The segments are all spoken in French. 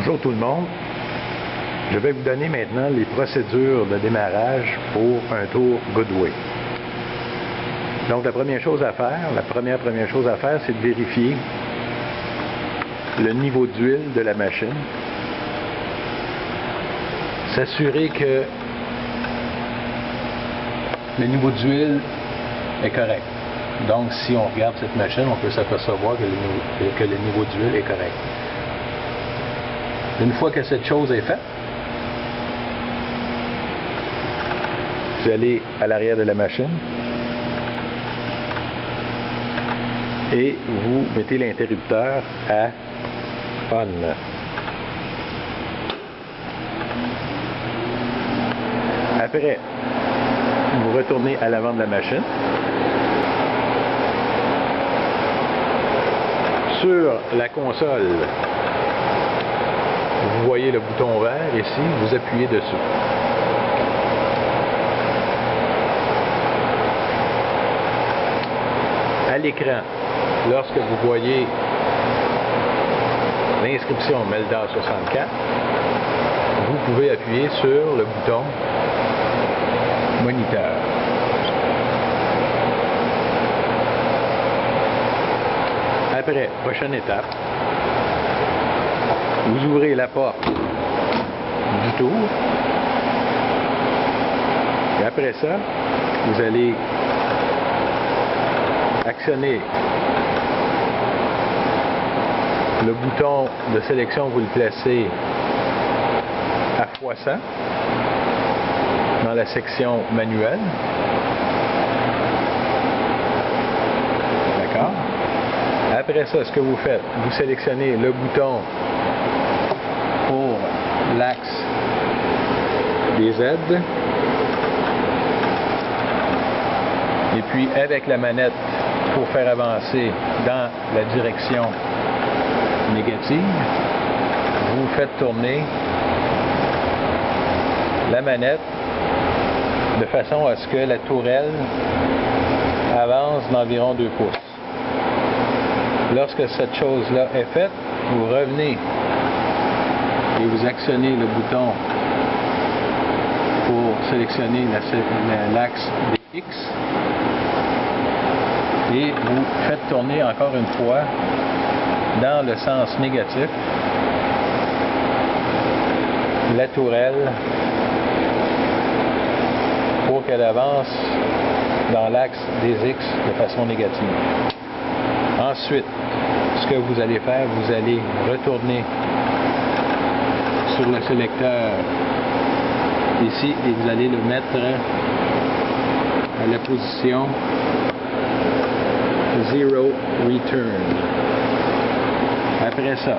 Bonjour tout le monde. Je vais vous donner maintenant les procédures de démarrage pour un tour Goodway. Donc la première chose à faire, c'est de vérifier le niveau d'huile de la machine. S'assurer que le niveau d'huile est correct. Donc si on regarde cette machine, on peut s'apercevoir que le niveau d'huile est correct. Une fois que cette chose est faite, vous allez à l'arrière de la machine et vous mettez l'interrupteur à on. Après, vous retournez à l'avant de la machine. Sur la console, vous voyez le bouton vert ici, vous appuyez dessus. À l'écran, lorsque vous voyez l'inscription Melda 64, vous pouvez appuyer sur le bouton moniteur. Après, prochaine étape, vous ouvrez la porte du tour et après ça, vous allez actionner le bouton de sélection, vous le placez à x100 dans la section manuelle. D'accord? Après ça, ce que vous faites, vous sélectionnez le bouton pour l'axe des aides. Et puis avec la manette pour faire avancer dans la direction négative, vous faites tourner la manette de façon à ce que la tourelle avance d'environ 2 pouces. Lorsque cette chose-là est faite, vous revenez et vous actionnez le bouton pour sélectionner l'axe des X et vous faites tourner encore une fois dans le sens négatif la tourelle pour qu'elle avance dans l'axe des X de façon négative. Ensuite, ce que vous allez faire, vous allez retourner sur le sélecteur ici et vous allez le mettre à la position Zero Return. Après ça,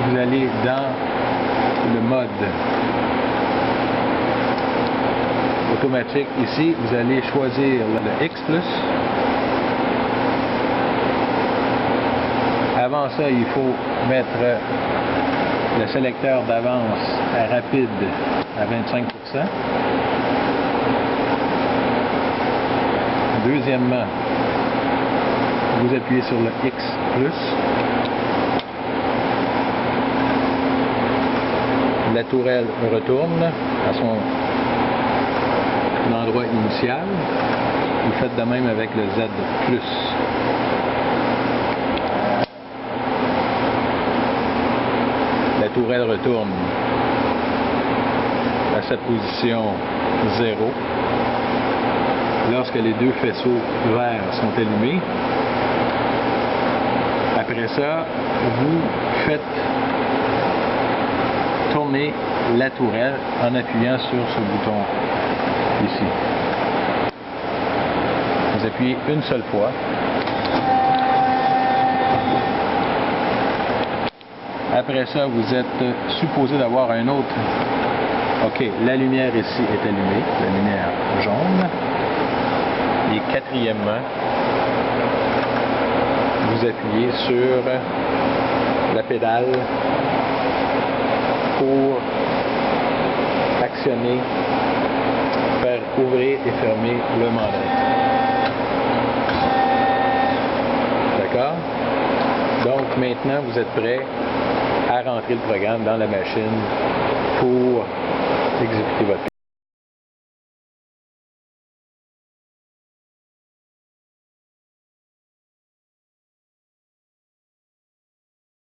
vous allez dans le mode automatique. Ici, vous allez choisir le X+. Avant ça, il faut mettre le sélecteur d'avance à rapide à 25%. Deuxièmement, vous appuyez sur le X+. La tourelle retourne à son endroit initial. Vous faites de même avec le Z+. La tourelle retourne à sa position 0. Lorsque les deux faisceaux verts sont allumés, après ça, vous faites tourner la tourelle en appuyant sur ce bouton ici. Vous appuyez une seule fois. Après ça, vous êtes supposé d'avoir un autre. OK, la lumière ici est allumée, la lumière jaune. Et quatrièmement, vous appuyez sur la pédale pour actionner, faire ouvrir et fermer le manette. D'accord? Donc maintenant, vous êtes prêts à rentrer le programme dans la machine pour exécuter votre